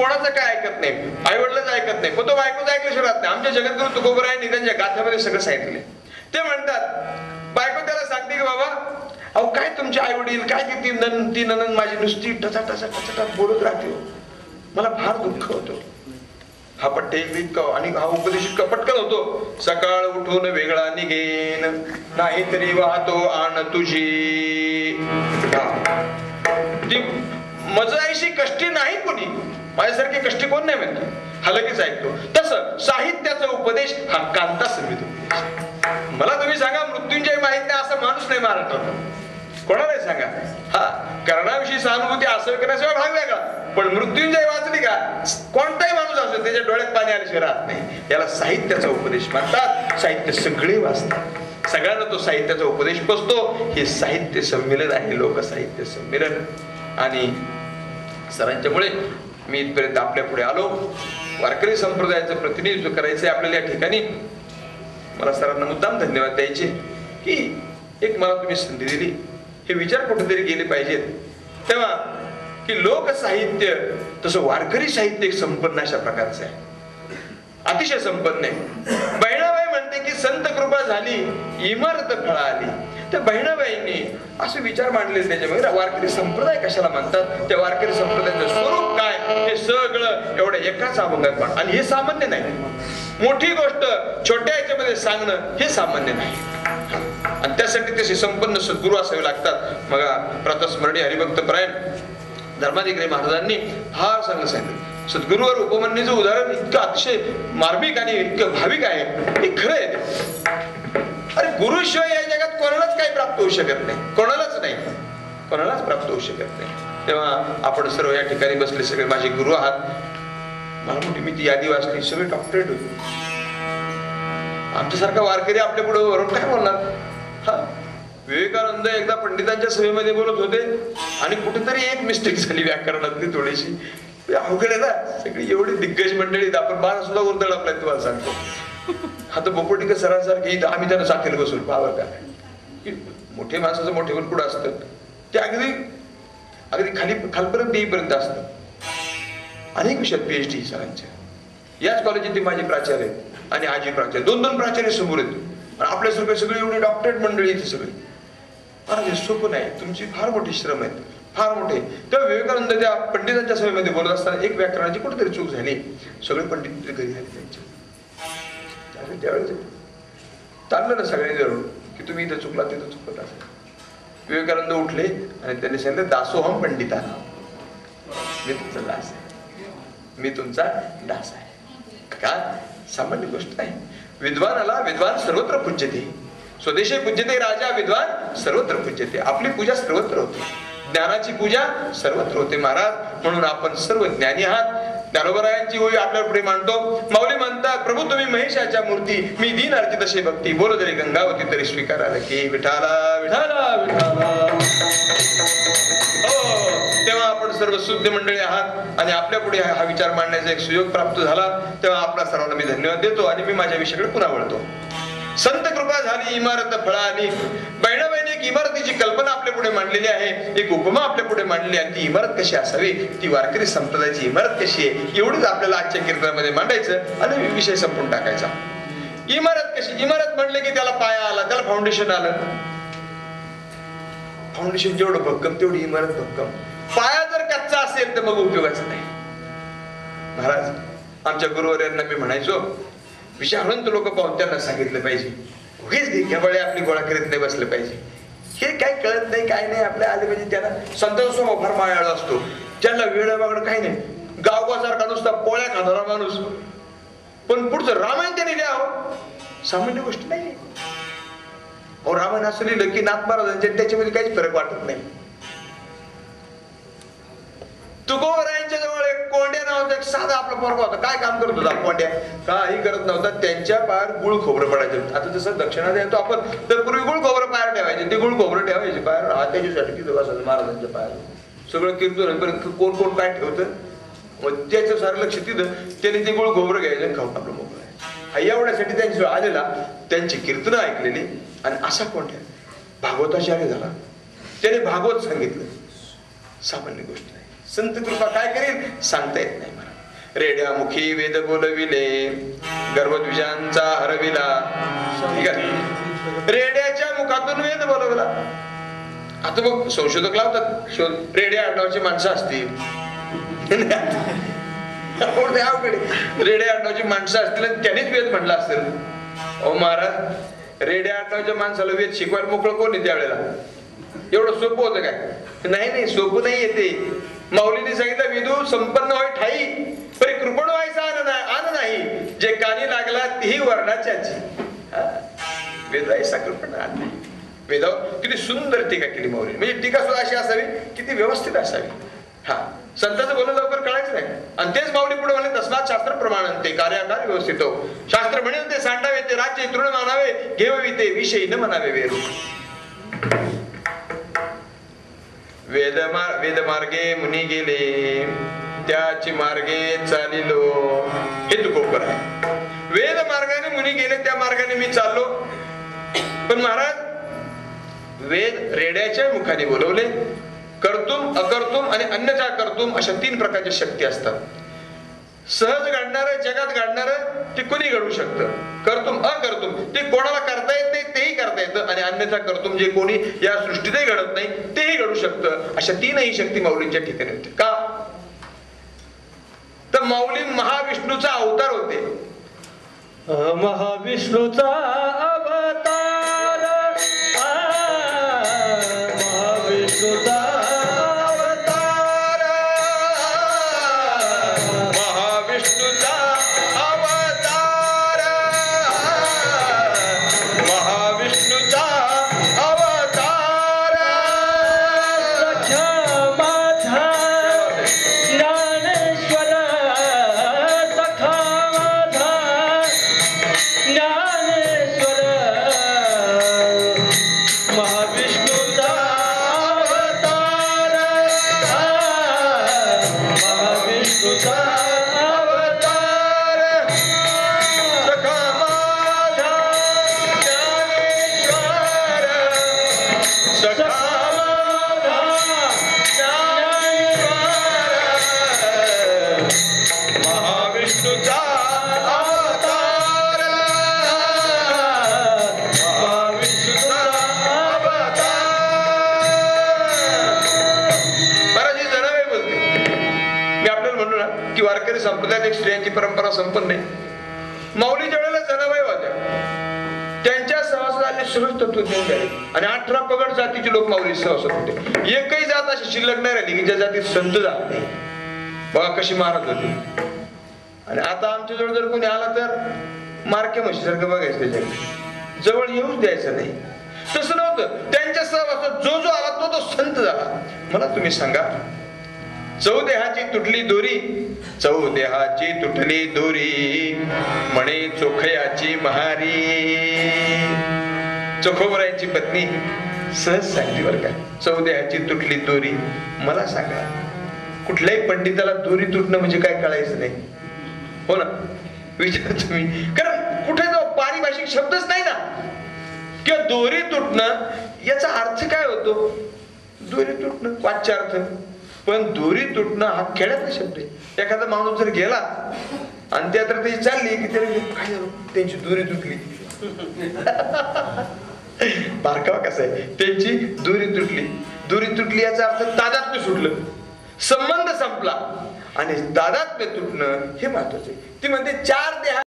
कोणाचं काय ऐकत नाही, आई वडिलांच ऐकत नाही, पण तो बायकोच ऐकल्याशिवाय राहत नाही. आमच्या जगद्गुरु तुकोबरायांनी त्यांच्या गाथ्यामध्ये सगळं सांगितले. ते म्हणतात, बायको त्याला सांगते की बाबा अहो काय तुमचे आई वडील काय ती ननंद माझी नुसती टचा टचा टचा बोलत राहते, मला फार दुःख होतो. हा पट्टे आणि हा उपदेश इतका पटकन होतो, सकाळ उठून वेगळा निघेन नाहीतरी वाहतो आण तुझी. ती मजाईशी कष्टी नाही कोणी, माझ्यासारखे कष्टी कोण नाही म्हणतो, हा लगेच ऐकतो. तसं साहित्याचा उपदेश हा कांता संगीत उपदेश. मला तुम्ही सांगा मृत्युंजय माहित नाही असं माणूस नाही महाराष्ट्रात, कोणालाही सांगा. हा कर्णाविषयी सहानुभूती असं करण्याशिवाय भाग वेगळा, पण मृत्युंजय वाचली का कोणताही माणूस असतो त्याच्या डोळ्यात पाणी आल्याशिवाय राहत नाही. याला साहित्याचा उपदेश म्हणतात. साहित्य सगळे वाचतात, सगळ्यांना तो साहित्याचा उपदेश बसतो. हे साहित्य संमेलन आहे, लोकसाहित्य संमेलन. आणि सरांच्यामुळे मी इथपर्यंत आपल्या पुढे आलो. वारकरी संप्रदायाचं प्रतिनिधित्व करायचंय आपल्याला या ठिकाणी. मला सरांना मुद्दाम धन्यवाद द्यायचे की एक मला तुम्ही संधी दिली. हे विचार कुठेतरी गेले पाहिजेत तेव्हा की लोकसाहित्य तसं वारकरी साहित्य एक संपन्न अशा प्रकारचं आहे, अतिशय संपन्न आहे. बहिणाबाई म्हणते की संत कृपा झाली इमारत फळा आली. त्या बहिणाबाईंनी असे विचार मांडले त्याच्यामध्ये. वारकरी संप्रदाय कशाला म्हणतात, त्या वारकरी संप्रदायाचं स्वरूप काय, हे सगळं एवढ्या एकाच अभंगात मांड. आणि हे सामान्य नाही, मोठी गोष्ट छोट्या याच्यामध्ये सांगणं हे सामान्य नाही. आणि त्यासाठी तसे संपन्न सद्गुरू असावे लागतात. मग प्रातस्मरणीय हरिभक्त परायण धर्माधिकारी महाराजांनी फार चांगलं सांगितलं. सद्गुरूवर उपमन्यूचं उदाहरण इतकं अतिशय मार्मिक आणि इतकं भाविक आहे, हे खरं आहे. अरे गुरुशिवाय या जगात कोणालाच काही प्राप्त होऊ शकत नाही, कोणालाच नाही, कोणालाच प्राप्त होऊ शकत नाही. तेव्हा आपण सर्व या ठिकाणी बसले सगळे माझे गुरु आहात. मला मोठी मी ती यादी वाचली, सगळे डॉक्टरेट होते. आमच्यासारखा वारकरी आपल्या पुढे वरून काय बोलणार. हा विवेकानंद एकदा पंडितांच्या सभेमध्ये बोलत होते आणि कुठेतरी एक मिस्टेक झाली व्याकरणातली थोडीशी. अवघड आहे ना, सगळी एवढी दिग्गज मंडळी, आपण बारा सुद्धा गोंधळ आपल्या तुम्हाला सांगतो. आता बोपोटीकर सरांसारखे आम्ही त्यांना साथीला बसून पाहावं का, मोठे माणसाचं मोठे कुठं असतं ते अगदी अगदी खालपर्यंत येईपर्यंत असतं. अनेक विषयात PhD सरांच्या. याच कॉलेजात माझे प्राचार्य आहेत आणि आजी प्राचार्य, दोन प्राचार्य समोर आहेत. आपल्यासारखे सगळे एवढे डॉक्टरेट मंडळी इथे सगळे. महाराज सोपं नाही, तुमची फार मोठी श्रम आहेत, फार मोठे. तेव्हा विवेकानंद त्या पंडितांच्या सभेमध्ये बोलत असताना एक व्याकरणाची कुठेतरी चूक झाली. सगळे पंडित घरी झाले त्यांच्या. त्यावेळेस चाललं ना सगळ्यांनी जरूर की तुम्ही इथं चुकला तिथं चुकत असेल. विवेकानंद उठले आणि त्यांनी सांगितलं दासोहम पंडिता, मी तुमचा दास आहे, मी तुमचा दास आहे. का सामान्य गोष्ट नाही. विद्वानाला विद्वान सर्वत्र पूज्यते, स्वदेशी पूज्यते राजा विद्वान सर्वत्र पूज्यते. आपली पूजा सर्वत्र होते, ज्ञानाची पूजा सर्वत्र होते महाराज. म्हणून आपण सर्व ज्ञानी आहात. ज्ञानोबरायांची ओवी आपल्या पुढे मांडतो. माऊली म्हणतात, प्रभू तुम्ही महेशाच्या मूर्ती, मी दीन अर्चित तसे भक्ती, बोल जरी गंगावती तरी स्वीकाराल की विठाला विठाला विठाला. हो, तेव्हा आपण सर्व शुद्ध मंडळी आहात आणि आपल्या पुढे हा विचार मांडण्याचा एक सुयोग प्राप्त झाला. तेव्हा आपल्या सर्वांना मी धन्यवाद देतो आणि मी माझ्या विषयाकडे पुन्हा वळतो. संत कृपा झाली इमारत फळा आली. बहिणाबाईने एक इमारतीची कल्पना आपल्या पुढे मांडलेली आहे, एक उपमा आपल्या पुढे मांडलेली आहे. ती इमारत कशी असावी, ती वारकरी संप्रदायाची इमारत कशी आहे, एवढीच आपल्याला आजच्या कीर्तनामध्ये मांडायचं आणि विषय संपून टाकायचा. इमारत कशी, इमारत म्हणले की त्याला पाया आला, त्याला फाउंडेशन आलं. फाउंडेशन जेवढं भक्कम तेवढी इमारत भक्कम. पाया जर कच्चा असेल तर मग उपयोगाचं नाही. महाराज आमच्या गुरुवर्यांना मी म्हणायचो, विचारवंत लोक पाहून त्यांना सांगितलं पाहिजे, उगीच घेबळे आपली गोळा करीत नाही बसले पाहिजे. हे काही कळत नाही, काय नाही, आपल्या आले पाहिजे. त्यांना संतांचा स्वभाव फार मायाळू असतो, ज्यांना वेळ वागणं काही नाही. गावगासारखा नुसता पोळ्या खाणारा माणूस, पण पुढचं रामायण त्याने लिहावं सामान्य गोष्ट नाही. अहो रामायण असं लिहिलं की नाथ महाराजांच्या त्याच्यामध्ये काहीच फरक वाटत नाही. तुकोबरायांच्या जवळ एक कोंड्या नावाचा एक साधा आपला पोरगा होता. काय काम करत होता कोंड्या, काही करत नव्हता. त्यांच्या पायावर गुळ खोबरं पडायचं. आता जसं दक्षिणा देतो आपण, तर पूर्वी गुळ खोबरं पायावर ठेवायचे. ते गुळ खोबरं ठेवायचे पायावर, हा त्याच्यासाठी तिथं बसायचं महाराजांच्या पायावर. सगळं कीर्तन कोण कोण काय ठेवतं, मग त्याचं सारं लक्ष तिथं. त्याने ते गुळ खोबरं घ्यायचं, खाऊन आपलं मोकळं आहे. एवढ्यासाठी त्यांची आलेला, त्यांची कीर्तनं ऐकलेली. आणि असा कोंड्या भागवताचार्य झाला. त्याने भागवत सांगितलं. सामान्य गोष्ट नाही. संत कृपा काय करेल सांगता येत नाही मला. रेड्यामुखी वेद बोलविले, गर्भद्विजांचा हरविला. ठीक आहे, रेड्याच्या मुखातून वेद बोलवला. आता बघ संशोधक लावतात शोध, रेड्या आडनावाची माणसं असतील, रेड्या आडनावाची माणसं असतील आणि त्यांनीच वेद म्हणला असेल. ओ महाराज, रेड्या आडनावाच्या माणसाला वेद शिकवायला मोकळं कोणी त्यावेळेला? एवढं सोपं होतं काय? नाही, सोपं नाही येते. माऊलीने सांगितलं, विदू संपन्न होय ठाई, परी कृपण व्हायचा आन नाही, जे कानी लागला तीही वर्णाच्याची. वेदायचा कृपण आन नाही. वेदावर किती सुंदर टीका केली माऊली. म्हणजे टीका सुद्धा अशी असावी, किती व्यवस्थित असावी. हा, संतांचं बोलणं लवकर कळायचं नाही. आणि तेच माऊली पुढे म्हणले, तस्मात शास्त्र प्रमाण ते कार्याकार व्यवस्थित हो. शास्त्र म्हणेल ते सांडावे, ते राज्य तृण मानावे, घेववी ते विषयी न म्हणावे वेरू. वेद मार्गे मुनी गेले, त्याची मार्गे चालिलो. हे तुकोपर आहे. वेद मार्गाने मुनी गेले, त्या मार्गाने मी चाललो. पण महाराज, वेद रेड्याच्या मुखाने बोलवले. कर्तुम, अकर्तुम आणि अन्यथा कर्तुम अशा 3 प्रकारच्या शक्ती असतात. सहज घडणार, जगात घडणार ते कोणी घडू शकतं. कर्तुम, अकर्तुम ते कोणाला करता येत नाही तेही करता येतं. आणि अन्यथा कर्तुम जे कोणी या सृष्टीतही घडत नाही तेही घडू शकतं. अशा 3ही शक्ती माऊलींच्या ठिकाणी होते. का तर माऊली महाविष्णूचा अवतार होते. महाविष्णूचा अवतार, महाविष्णूचा अवतार, महाविष्णूचा अवतार, महाविष्णूचा अवतार. सखा माझा ज्ञानेश्वर, सखा माझा ज्ञानेश्वर, महाविष्णूचा अवतार, महाविष्णूचा अवतार. सखा माझा ज्ञानेश्वर, सखा माझा ज्ञानेश्वर, महाविष्णूचा अवतार, महाविष्णूचा अवतार. महाराज, ही जनावे बोलते. मी आपल्याला म्हणलो ना की वारकरी संप्रदायात एक स्त्रियांची परंपरा संपन्न आहे. माऊलीच्या वेळेला जनाबाई होत्या, त्यांच्या सहवासात आले सहज तत्वज्ञान झाले. आणि 18 पगड जातीचे लोक माऊली सहवासात होते. एकही जात अशी शिल्लक नाही राहिली की ज्या जातीत संत जात नाही. बघा कशी महाराज होती. आणि आता आमच्या जवळ जर कोणी आला तर मारके म्हशीसारखं बघायचं, त्याच्याकडे जवळ येऊच द्यायचं नाही. तसं नव्हतं. त्यांच्या सहवासात जो जो आला तो तो संत झाला. मला तुम्ही सांगा, चौदेहाची तुटली दोरी, चौदेहाची तुटली दोरी, म्हणे चोखयाची महारी. चोखोबरायांची पत्नी सहज सांगते बरं का, चौदेहाची तुटली दोरी. मला सांगा, कुठल्याही पंडिताला दोरी तुटणं म्हणजे काय कळायचं नाही. हो ना, विचार तुम्ही. कारण कुठे जाऊ पारिभाषिक शब्दच नाही ना. किंवा दोरी तुटणं याचा अर्थ काय होतो? दोरी तुटणं वाच्यार्थ. पण दोरी तुटणं हा खेड्यातला शब्द आहे. एखादा माणूस जर गेला आणि त्या तर त्याची चालली की त्याला काय झालं, त्यांची दोरी तुटली. बारकावा कसा आहे, त्यांची दोरी तुटली. दोरी तुटली याचा अर्थ तादात्म्य सुटलं, संबंध संपला. आणि तादात्म्य तुटणं हे महत्वाचं आहे. ती म्हणते 4 देहा